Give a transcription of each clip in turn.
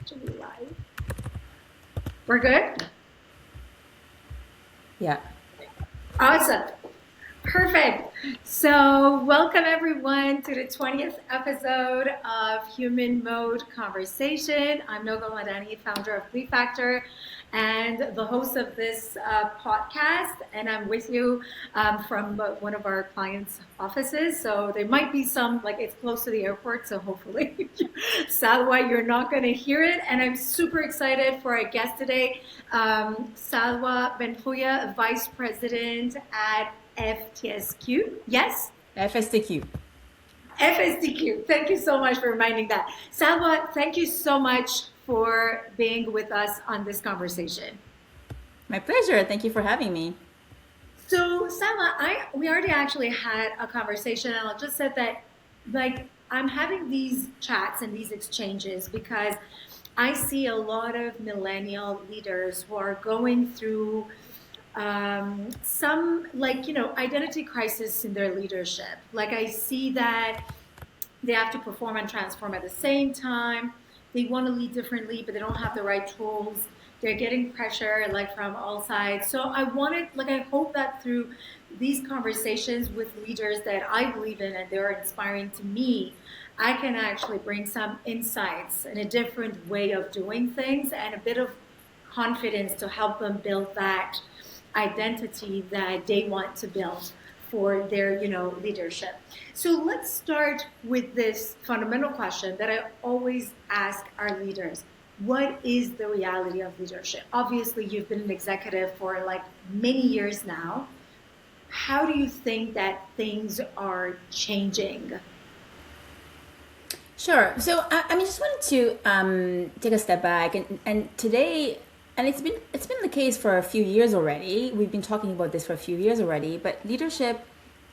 actually live. We're good? Yeah. Awesome. Perfect. So, welcome everyone to the 20th episode of Human Mode Conversation. I'm Noga Madani, founder of Glee Factor and the host of this podcast. And I'm with you from one of our clients' offices. So, there might be some, like it's close to the airport. So, hopefully, Saloua, you're not going to hear it. And I'm super excited for our guest today, Saloua Benkhouya, Vice President at FTSQ. Yes? FSTQ. FSTQ. Thank you so much for reminding that. Salwa, thank you so much for being with us on this conversation. My pleasure. Thank you for having me. So, Salwa, we already actually had a conversation, and I'll just say that like I'm having these chats and these exchanges because I see a lot of millennial leaders who are going through some identity crisis in their leadership. Like I see that they have to perform and transform at the same time. They want to lead differently, but they don't have the right tools. They're getting pressure like from all sides. So I hope that through these conversations with leaders that I believe in and they're inspiring to me, I can actually bring some insights and a different way of doing things and a bit of confidence to help them build that identity that they want to build for their leadership. So let's start with this fundamental question that I always ask our leaders. What is the reality of leadership? Obviously, you've been an executive for like many years now. How do you think that things are changing? Sure. So I just wanted to take a step back and today, and it's been the case for a few years already. We've been talking about this for a few years already, but leadership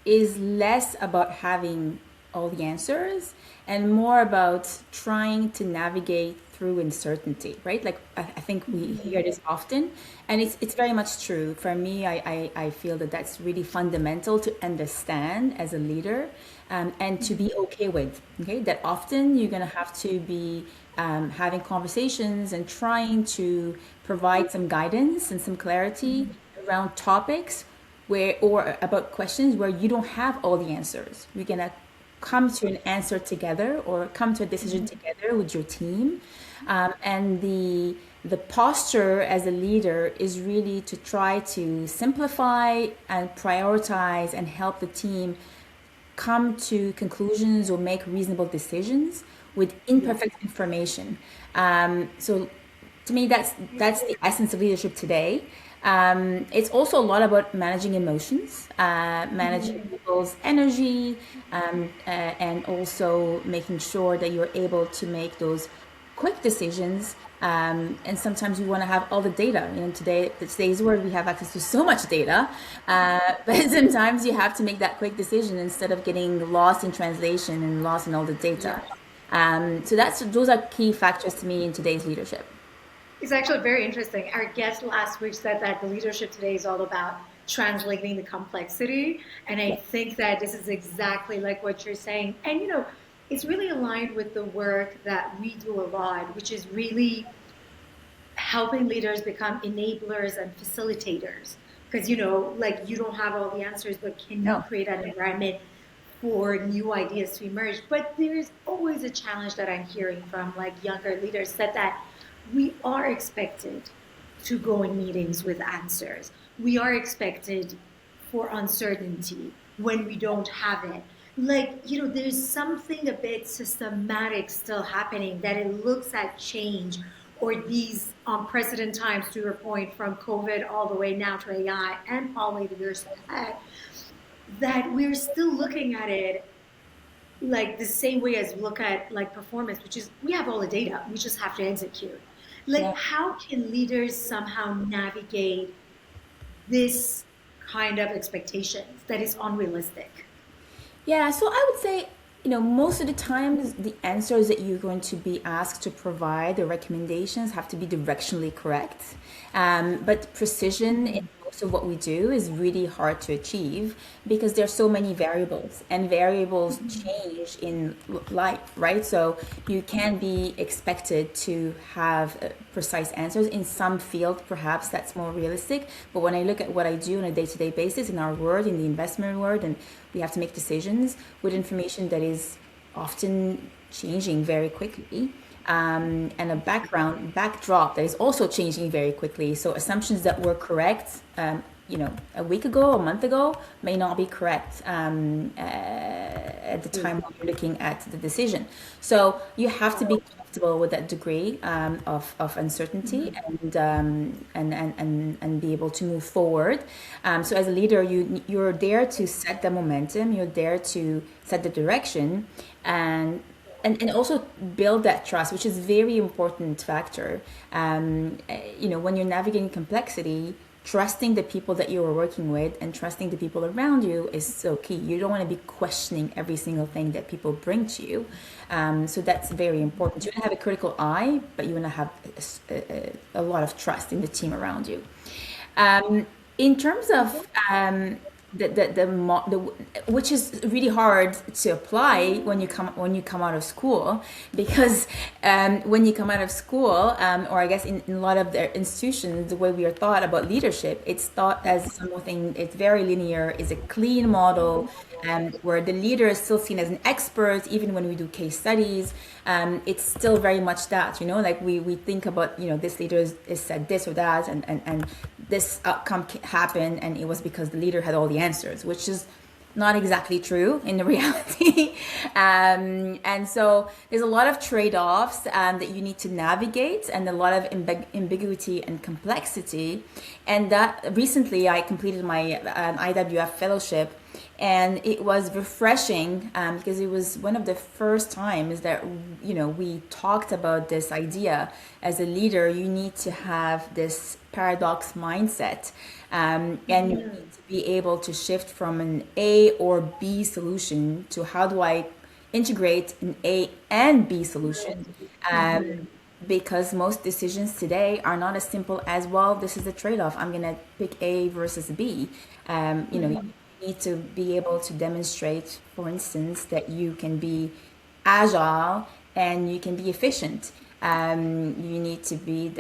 is less about having all the answers and more about trying to navigate through uncertainty, right? Like I think we hear this often, and it's very much true. For me, I feel that that's really fundamental to understand as a leader, and to be okay with. Okay, that often you're gonna have to be having conversations and trying to provide some guidance and some clarity around topics where or about questions where you don't have all the answers. We're gonna come to an answer together or come to a decision together with your team, and the posture as a leader is really to try to simplify and prioritize and help the team come to conclusions or make reasonable decisions with imperfect information. So to me, that's the essence of leadership today. It's also a lot about managing emotions, managing people's energy, and also making sure that you're able to make those quick decisions. And sometimes you want to have all the data. You know, today's world, we have access to so much data, but sometimes you have to make that quick decision instead of getting lost in translation and lost in all the data. So those are key factors to me in today's leadership. It's actually very interesting. Our guest last week said that the leadership today is all about translating the complexity. And I think that this is exactly like what you're saying. And, it's really aligned with the work that we do a lot, which is really helping leaders become enablers and facilitators. Because, like you don't have all the answers, but can you No. create an environment for new ideas to emerge? But there's always a challenge that I'm hearing from like younger leaders that we are expected to go in meetings with answers. We are expected for uncertainty when we don't have it. Like, there's something a bit systematic still happening that it looks at change or these unprecedented times, to your point, from COVID all the way now to AI and probably the years ahead, that we're still looking at it like the same way as we look at like performance, which is we have all the data, we just have to execute. Like, Yeah. how can leaders somehow navigate this kind of expectations that is unrealistic? Yeah, so I would say, most of the times the answers that you're going to be asked to provide, the recommendations have to be directionally correct. But precision in most of what we do is really hard to achieve because there's so many variables and variables change in life, right? So you can be expected to have precise answers in some field, perhaps that's more realistic. But when I look at what I do on a day-to-day basis in our world, in the investment world, and we have to make decisions with information that is often changing very quickly, and a backdrop that is also changing very quickly. So assumptions that were correct, a week ago, a month ago, may not be correct at the time when you're looking at the decision. So you have to be comfortable with that degree of uncertainty and be able to move forward. So as a leader, you're there to set the momentum. You're there to set the direction, and also build that trust, which is very important factor. When you're navigating complexity, trusting the people that you are working with and trusting the people around you is so key. You don't want to be questioning every single thing that people bring to you. So that's very important. You want to have a critical eye, but you want to have a lot of trust in the team around you. In terms of which is really hard to apply when you come out of school, because when you come out of school, or I guess in a lot of the institutions, the way we are taught about leadership, it's thought as something, it's very linear, is a clean model, where the leader is still seen as an expert. Even when we do case studies, it's still very much that, like we think about, this leader is said this or that, and this outcome happened, and it was because the leader had all the answers, which is not exactly true in the reality. And so there's a lot of trade-offs that you need to navigate, and a lot of ambiguity and complexity. And that recently I completed my IWF fellowship, and it was refreshing because it was one of the first times that we talked about this idea. As a leader, you need to have this paradox mindset, and you need to be able to shift from an A or B solution to how do I integrate an A and B solution. Because most decisions today are not as simple as, well, this is the trade-off, I'm going to pick A versus B. You need to be able to demonstrate, for instance, that you can be agile and you can be efficient. You need to be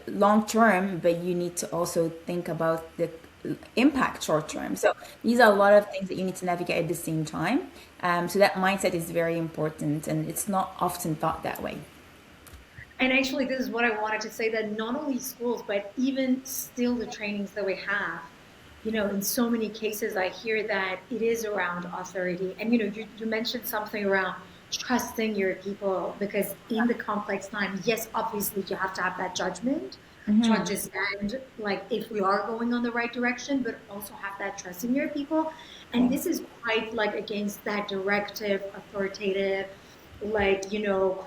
long term, but you need to also think about the impact short term. So these are a lot of things that you need to navigate at the same time. So that mindset is very important, and it's not often thought that way. And actually, this is what I wanted to say, that not only schools, but even still the trainings that we have, in so many cases, I hear that it is around authority. And, you mentioned something around trusting your people, because in the complex time, yes, obviously you have to have that judgment to understand, like, if we are going on the right direction, but also have that trust in your people. And this is quite like against that directive, authoritative, like,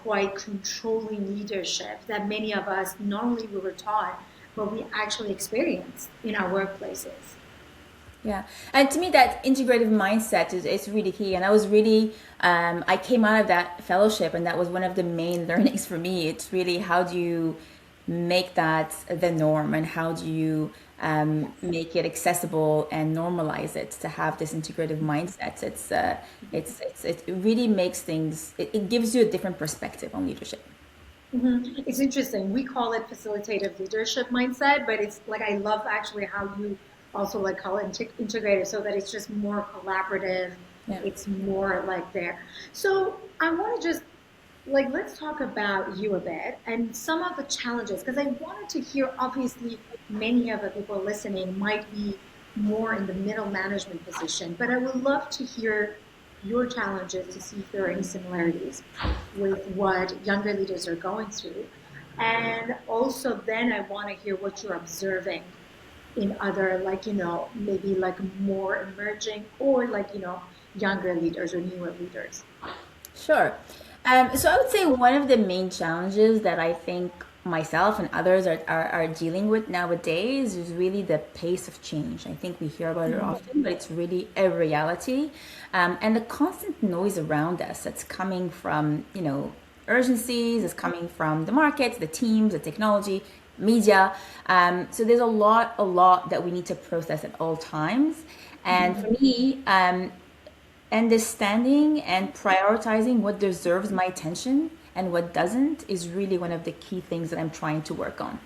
quite controlling leadership that many of us, not only we were taught, but we actually experienced in our workplaces. Yeah, and to me, that integrative mindset is really key. And I was really, I came out of that fellowship, and that was one of the main learnings for me. It's really, how do you make that the norm, and how do you make it accessible and normalize it to have this integrative mindset? It really makes things. It gives you a different perspective on leadership. It's interesting. We call it facilitative leadership mindset, but it's like, I love actually how you also like call it integrative, so that it's just more collaborative. Yeah. It's more like there. So I want to just like, let's talk about you a bit and some of the challenges, because I wanted to hear, obviously, many of the people listening might be more in the middle management position, but I would love to hear your challenges to see if there are any similarities with what younger leaders are going through. And also then I want to hear what you're observing in other, like, maybe like more emerging, or like, younger leaders or newer leaders. Sure. So I would say one of the main challenges that I think myself and others are dealing with nowadays is really the pace of change. I think we hear about it often, but it's really a reality. And the constant noise around us that's coming from, urgencies, is coming from the markets, the teams, the technology, media. So there's a lot that we need to process at all times. And for me, understanding and prioritizing what deserves my attention and what doesn't is really one of the key things that I'm trying to work on.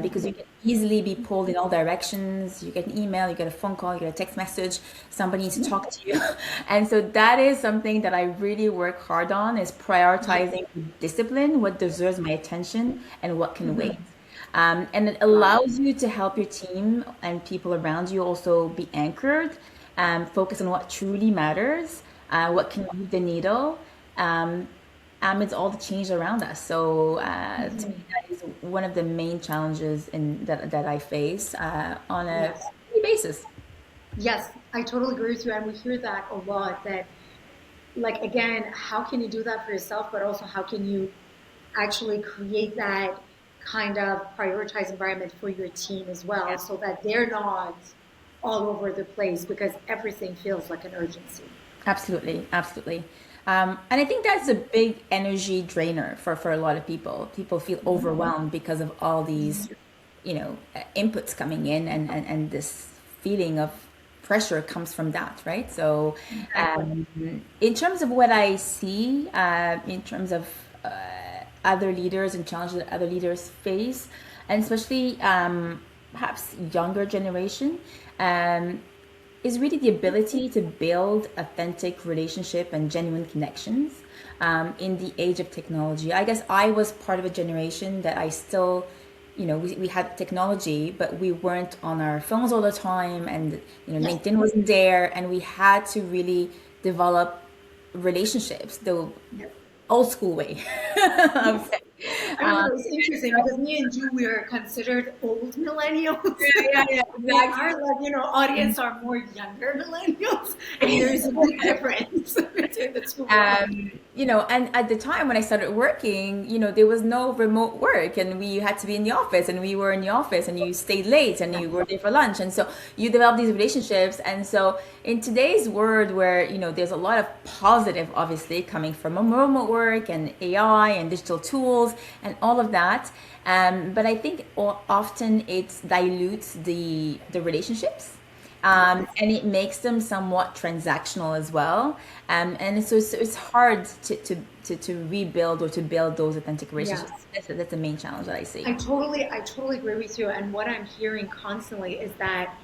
Because you can easily be pulled in all directions. You get an email, you get a phone call, you get a text message, somebody needs to talk to you. And so that is something that I really work hard on is prioritizing with discipline, what deserves my attention and what can wait. And it allows you to help your team and people around you also be anchored, focus on what truly matters, what can move the needle, um, amidst all the change around us. So to me, that is one of the main challenges that I face on a Yes. daily basis. Yes, I totally agree with you. And we hear that a lot that, like, again, how can you do that for yourself, but also how can you actually create that kind of prioritized environment for your team as well so that they're not all over the place because everything feels like an urgency. Absolutely, absolutely. And I think that's a big energy drainer for a lot of people. People feel overwhelmed because of all these, inputs coming in, and this feeling of pressure comes from that, right? So, Exactly. in terms of what I see, in terms of other leaders and challenges that other leaders face, and especially perhaps younger generation. Um, is really the ability to build authentic relationship and genuine connections in the age of technology. I guess I was part of a generation that I still, we had technology, but we weren't on our phones all the time, and Yes. LinkedIn wasn't there, and we had to really develop relationships the Yes. old school way. I would Yes. say. I remember it was And interesting so, because me and you we are considered old millennials. yeah, And exactly. our like, audience are more younger millennials, and there is a big difference between the two worlds. And at the time when I started working, there was no remote work, and we had to be in the office, and we were in the office, and you stayed late, and you were there for lunch, and so you develop these relationships. And so in today's world, where there's a lot of positive, obviously, coming from remote work and AI and digital tools and all of that, but I think often it dilutes the relationships, Yes. and it makes them somewhat transactional as well. And it's hard to rebuild or to build those authentic relationships. Yes. That's the main challenge that I see. I totally agree with you. And what I'm hearing constantly is that,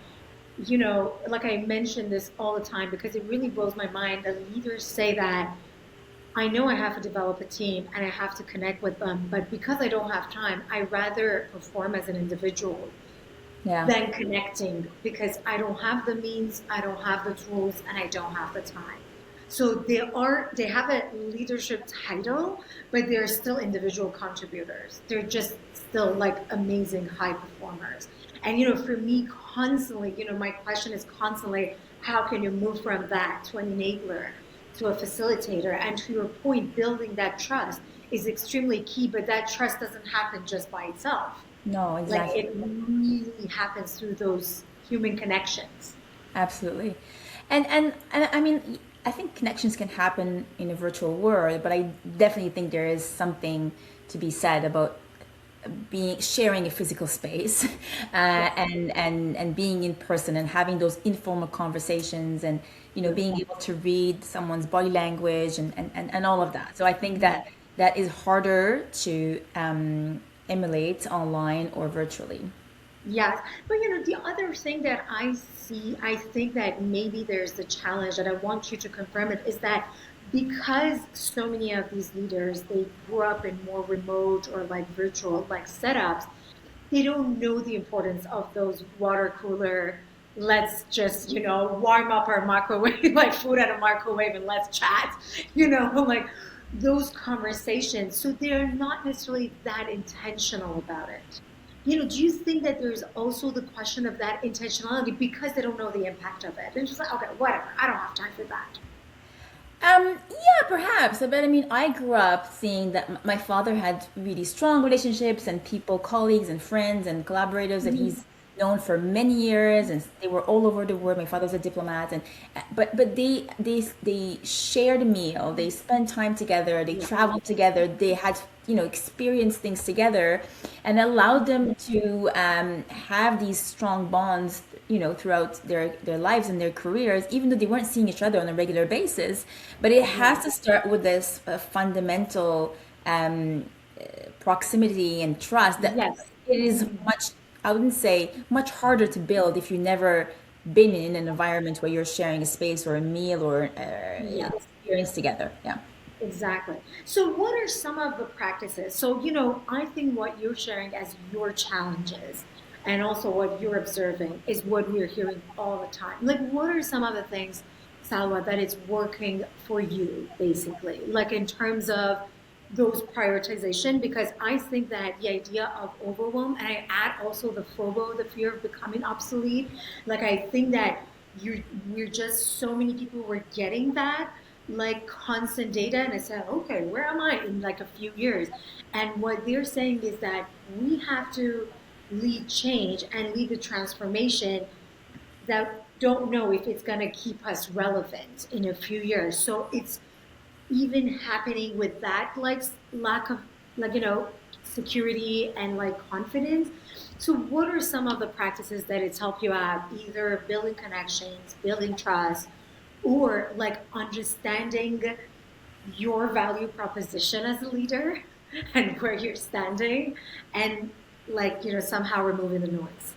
like I mention this all the time because it really blows my mind that leaders say that I know I have to develop a team and I have to connect with them, but because I don't have time, I rather perform as an individual Yeah. than connecting because I don't have the means, I don't have the tools, and I don't have the time. So they have a leadership title, but they're still individual contributors. They're just still like amazing high performers. And for me, constantly, my question is constantly, how can you move from that to an enabler, to a facilitator? And to your point, building that trust is extremely key, but that trust doesn't happen just by itself. No, Like exactly. it really happens through those human connections. Absolutely. And I mean, I think connections can happen in a virtual world, but I definitely think there is something to be said about being sharing a physical space, Yes. and being in person and having those informal conversations, and being able to read someone's body language, and all of that. So I think that that is harder to emulate online or virtually. Yes. But the other thing that I see, I think that maybe there's the challenge that I want you to confirm it is that because so many of these leaders, they grew up in more remote or like virtual like setups, they don't know the importance of those water cooler, let's just, warm up our microwave, like food at a microwave and let's chat, like those conversations. So they're not necessarily that intentional about it. Do you think that there's also the question of that intentionality because they don't know the impact of it? And just like, okay, whatever, I don't have time for that. Yeah, perhaps. But I mean, I grew up seeing that my father had really strong relationships and people, colleagues and friends and collaborators that he's known for many years, and they were all over the world. My father was a diplomat, and but they shared a meal, they spent time together, they Yeah. traveled together, they had experienced things together, and allowed them to have these strong bonds throughout their lives and their careers, even though they weren't seeing each other on a regular basis. But it Yeah. has to start with this fundamental um, proximity and trust that Yes. it is much, I wouldn't say much harder to build if you've never been in an environment where you're sharing a space or a meal or Yes. experience together. Yeah. Exactly. So, what are some of the practices? So, I think what you're sharing as your challenges and also what you're observing is what we're hearing all the time. Like, what are some of the things, Salwa, that is working for you, basically? Like, in terms of those prioritization, because I think that the idea of overwhelm, and I add also the FOBO, the fear of becoming obsolete. Like, I think that we're just so many people were getting that like constant data, and I said, okay, where am I in like a few years? And what they're saying is that we have to lead change and lead the transformation that don't know if it's going to keep us relevant in a few years. So it's even happening with that like lack of like security and like confidence. So what are some of the practices that it's helped you out, either building connections, building trust, or like understanding your value proposition as a leader and where you're standing, and like somehow removing the noise?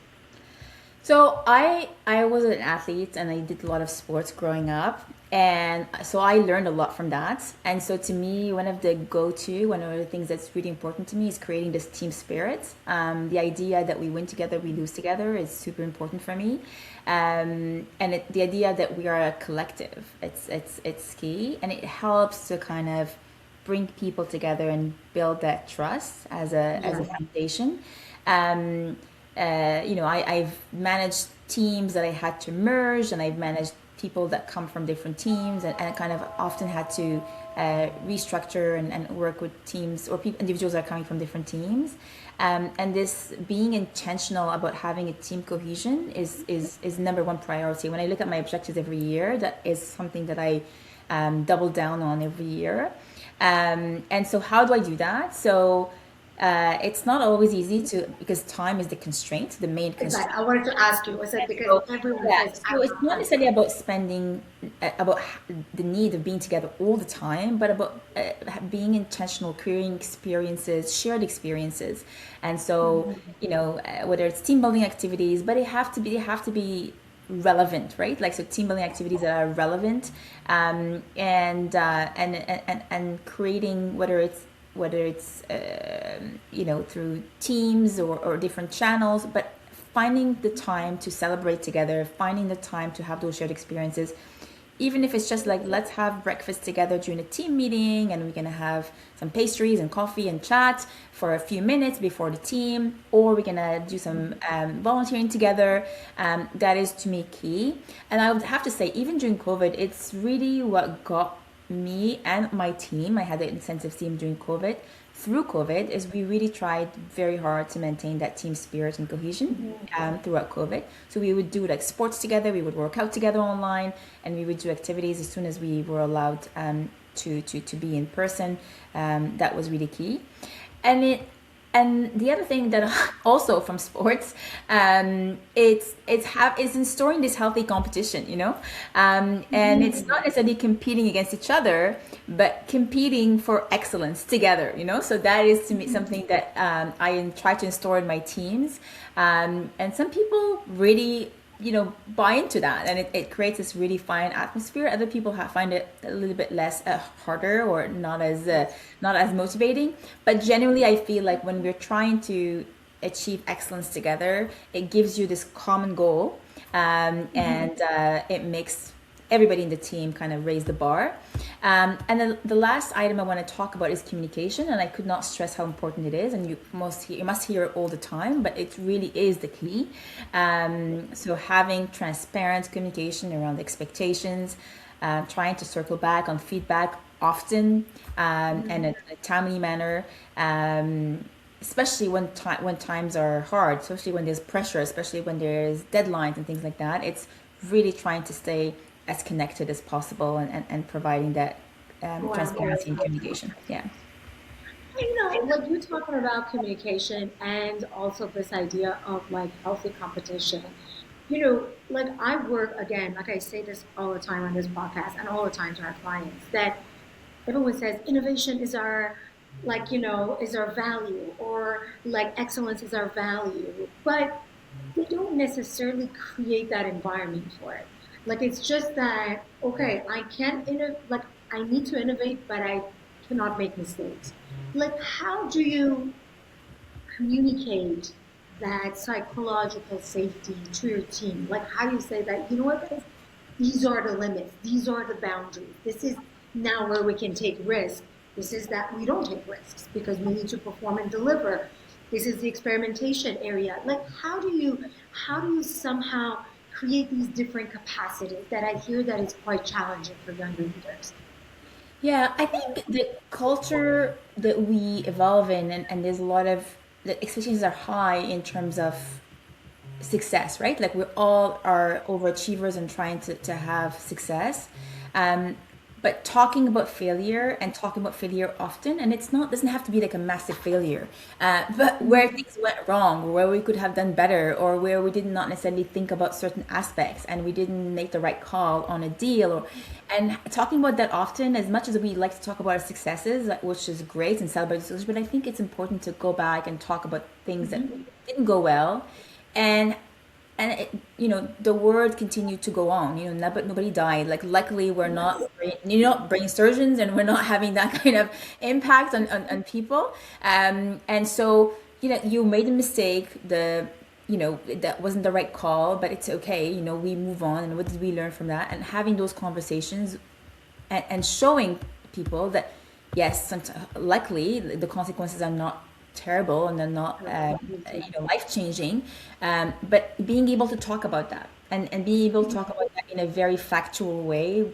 So I was an athlete and I did a lot of sports growing up, and so I learned a lot from that. And so to me, one of the things that's really important to me is creating this team spirit. The idea that we win together, we lose together is super important for me, and the idea that we are a collective, it's key, and it helps to kind of bring people together and build that trust as a Yeah. foundation. Um, I've managed teams that I had to merge, and I've managed people that come from different teams, and I kind of often had to restructure and work with teams or individuals that are coming from different teams. And this being intentional about having a team cohesion is number one priority. When I look at my objectives every year, that is something that I double down on every year. And so, how do I do that? So, it's not always easy to because time is the constraint, the main Exactly. constraint. I wanted to ask you, was it because So everyone yeah, says I so don't it's have not time. necessarily about spending the need of being together all the time, but about being intentional, creating experiences, shared experiences, and so whether it's team building activities, but they have to be relevant, right? Like so, team building activities that are relevant, and creating whether it's through teams or different channels, but finding the time to celebrate together, finding the time to have those shared experiences, even if it's just like let's have breakfast together during a team meeting and we're gonna have some pastries and coffee and chat for a few minutes before the team, or we're gonna do some volunteering together. That is to me key. And I would have to say, even during COVID, it's really what got me and my team. I had the incentive team during COVID. Through COVID, is we really tried very hard to maintain that team spirit and cohesion throughout COVID. So we would do like sports together, we would work out together online, and we would do activities as soon as we were allowed to be in person. That was really key. And the other thing that also from sports, it's installing this healthy competition, and it's not necessarily competing against each other, but competing for excellence together, So that is to me something that I try to install in my teams, and some people really buy into that, and it creates this really fine atmosphere. Other people find it a little bit less harder or not as motivating, but generally I feel like when we're trying to achieve excellence together, it gives you this common goal, and it makes everybody in the team kind of raise the bar. And then the last item I want to talk about is communication, and I could not stress how important it is. And you must hear it all the time, but it really is the key. So having transparent communication around expectations, trying to circle back on feedback often, and in a timely manner. especially when times are hard, especially when there's pressure, especially when there's deadlines and things like that. It's really trying to stay as connected as possible, and providing that Grounded. transparency and communication. Yeah. Like you're talking about communication and also this idea of like healthy competition. Like I work again, like I say this all the time on this podcast and all the time to our clients that everyone says innovation is our is our value, or like excellence is our value, but they don't necessarily create that environment for it. Like it's just that okay, I can't innovate, like I need to innovate, but I cannot make mistakes. Like how do you communicate that psychological safety to your team? Like how do you say that, you know what, guys, these are the limits, these are the boundaries, this is now where we can take risks, this is that we don't take risks because we need to perform and deliver, this is the experimentation area. Like how do you somehow create these different capacities that I hear that is quite challenging for younger leaders? Yeah, I think the culture that we evolve in, and there's a lot of the expectations are high in terms of success, right? Like we all are overachievers and trying to have success. Um, but talking about failure and talking about failure often, and it's not doesn't have to be like a massive failure, but where things went wrong, where we could have done better, or where we did not necessarily think about certain aspects and we didn't make the right call on a deal, or and talking about that often, as much as we like to talk about our successes, which is great and celebrate success, but I think it's important to go back and talk about things that didn't go well, and the word continued to go on, but nobody died. Like luckily we're not brain surgeons, and we're not having that kind of impact on people. And so you made a mistake, that wasn't the right call, but it's okay, we move on, and what did we learn from that, and having those conversations, and showing people that yes, luckily the consequences are not terrible, and they're not life changing, but being able to talk about that, and being able to talk about that in a very factual way,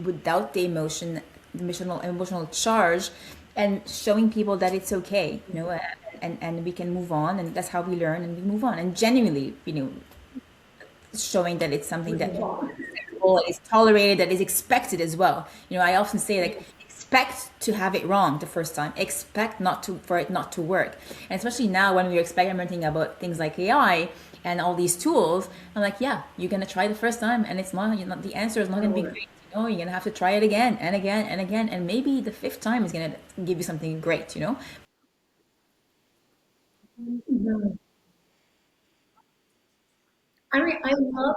without the emotional charge, and showing people that it's okay, and we can move on, and that's how we learn, and we move on, and genuinely, showing that it's something that is tolerated, that is expected as well. I often say, like, expect to have it wrong the first time, expect not to for it not to work, and especially now when we're experimenting about things like AI and all these tools, I'm like, yeah, you're gonna try the first time, and it's not, the answer is not gonna be great. You're gonna have to try it again and again and again, and maybe the fifth time is gonna give you something great. Mhm. I mean, I love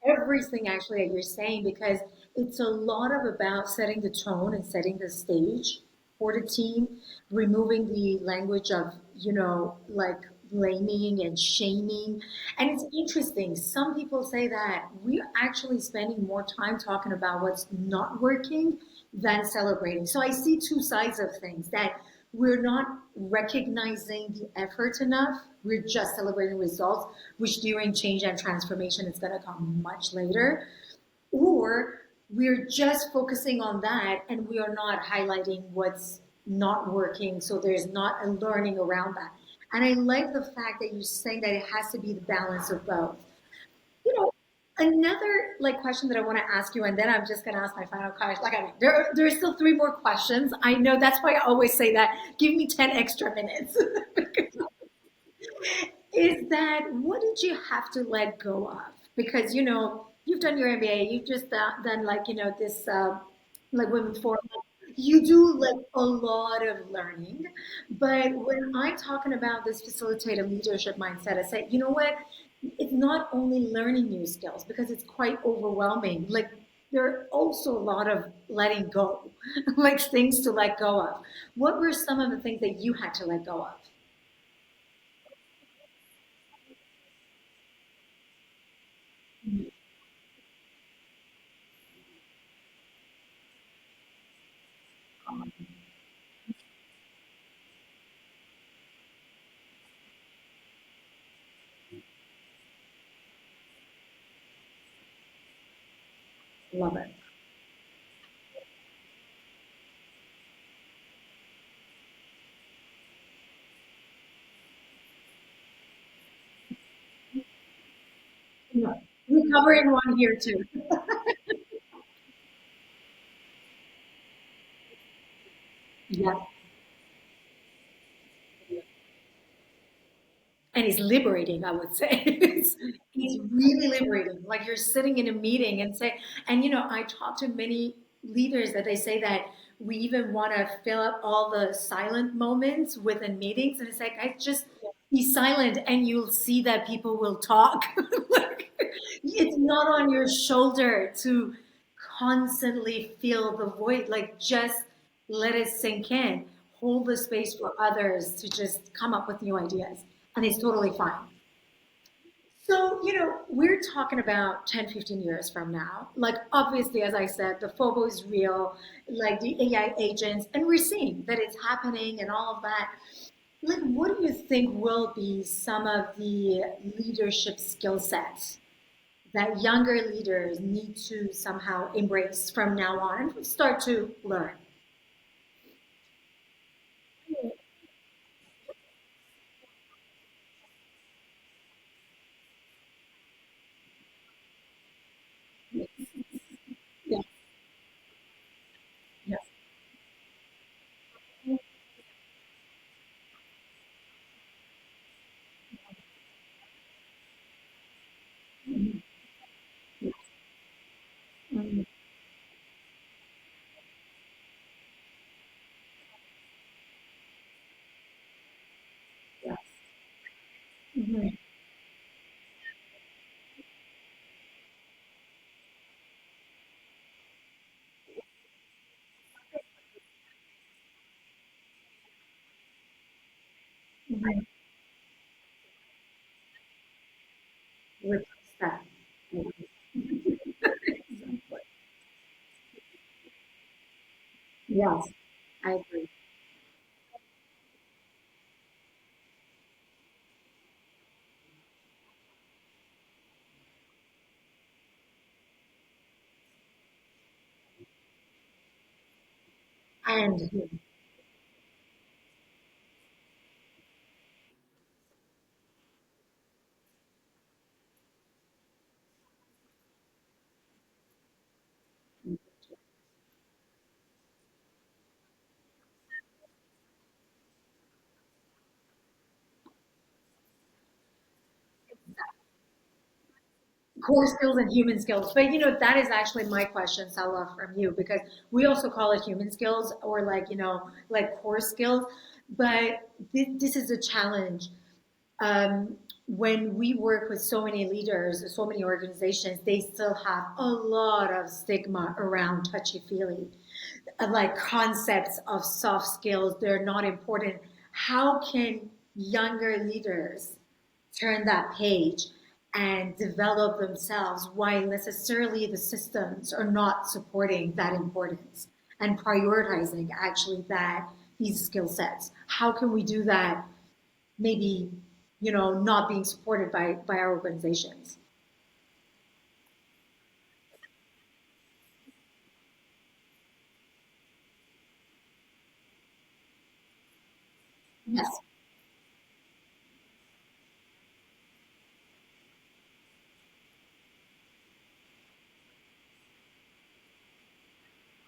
everything actually that you're saying, because it's a lot of about setting the tone and setting the stage for the team, removing the language of, like blaming and shaming. And it's interesting. Some people say that we're actually spending more time talking about what's not working than celebrating. So I see two sides of things, that we're not recognizing the effort enough. We're just celebrating results, which during change and transformation is going to come much later. Or we're just focusing on that and we are not highlighting what's not working. So there's not a learning around that. And I like the fact that you're saying that it has to be the balance of both. You know, Another like question that I want to ask you, and then I'm just gonna ask my final question. Like I mean, there's still three more questions. I know that's why I always say that. Give me 10 extra minutes. Is that what did you have to let go of? Because you've done your MBA, you've just done like this like women for you do like a lot of learning. But when I'm talking about this facilitative leadership mindset, I say, you know what? It's not only learning new skills because it's quite overwhelming. Like there are also a lot of letting go, like things to let go of. What were some of the things that you had to let go of? Love it. Yeah. We're covering one here too. Yeah. And it's liberating, I would say. It's really liberating. Like you're sitting in a meeting and say, and I talk to many leaders that they say that we even want to fill up all the silent moments within meetings. And it's like, I just be silent and you'll see that people will talk. Like, it's not on your shoulder to constantly feel the void. Like just let it sink in. Hold the space for others to just come up with new ideas. And it's totally fine. So, we're talking about 10, 15 years from now. Like, obviously, as I said, the FOBO is real, like the AI agents, and we're seeing that it's happening and all of that. Like, what do you think will be some of the leadership skill sets that younger leaders need to somehow embrace from now on and start to learn? Yeah. Yeah. Mhm. Mhm. Yeah. Mhm. Mhm. Replace that. Exactly. Yes, I agree. And core skills and human skills. But that is actually my question, Salah, from you, because we also call it human skills or like, like core skills. But this is a challenge. When we work with so many leaders, so many organizations, they still have a lot of stigma around touchy feely, like concepts of soft skills. They're not important. How can younger leaders turn that page and develop themselves while necessarily the systems are not supporting that importance and prioritizing actually that these skill sets? How can we do that? Maybe not being supported by our organizations. Yes.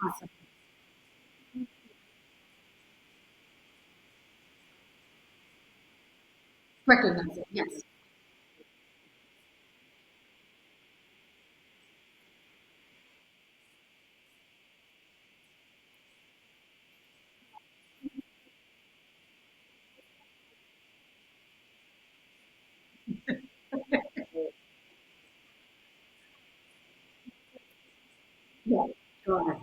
Awesome. Recognize it. Yes. Yeah. Sure.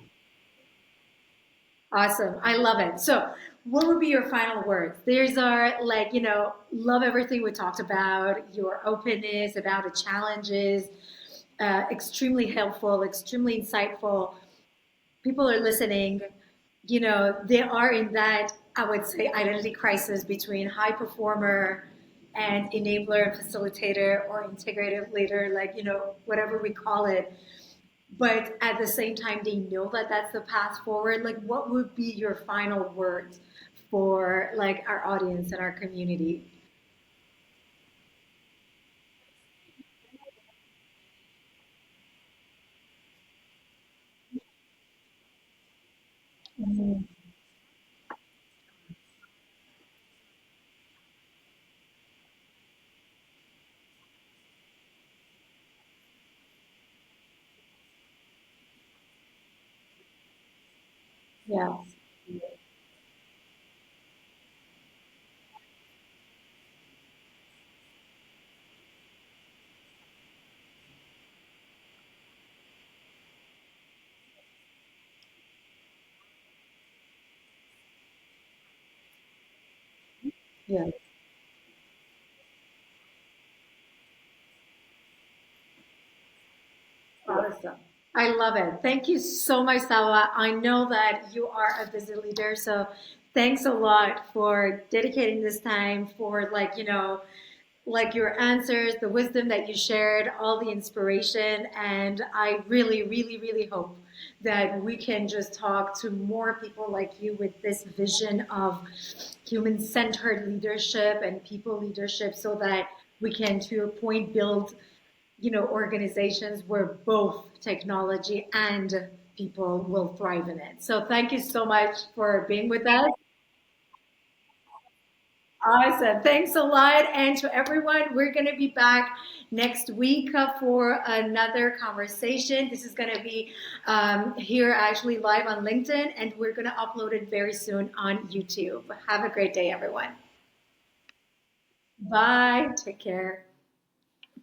Awesome. I love it. So, what would be your final words? There's our, like, love everything we talked about, your openness about the challenges, extremely helpful, extremely insightful. People are listening. They are in that, I would say, identity crisis between high performer and enabler, facilitator, or integrative leader, like, whatever we call it. But at the same time, they know that that's the path forward. Like, what would be your final words for like our audience and our community? Yes. Yes. Awesome. I love it. Thank you so much, Sawa. I know that you are a busy leader, so thanks a lot for dedicating this time for like your answers, the wisdom that you shared, all the inspiration. And I really, really, really hope that we can just talk to more people like you with this vision of human centered leadership and people leadership so that we can, to your point, build organizations where both technology and people will thrive in it. So thank you so much for being with us. Awesome. Thanks a lot. And to everyone, we're going to be back next week for another conversation. This is going to be here actually live on LinkedIn, and we're going to upload it very soon on YouTube. Have a great day, everyone. Bye. Take care.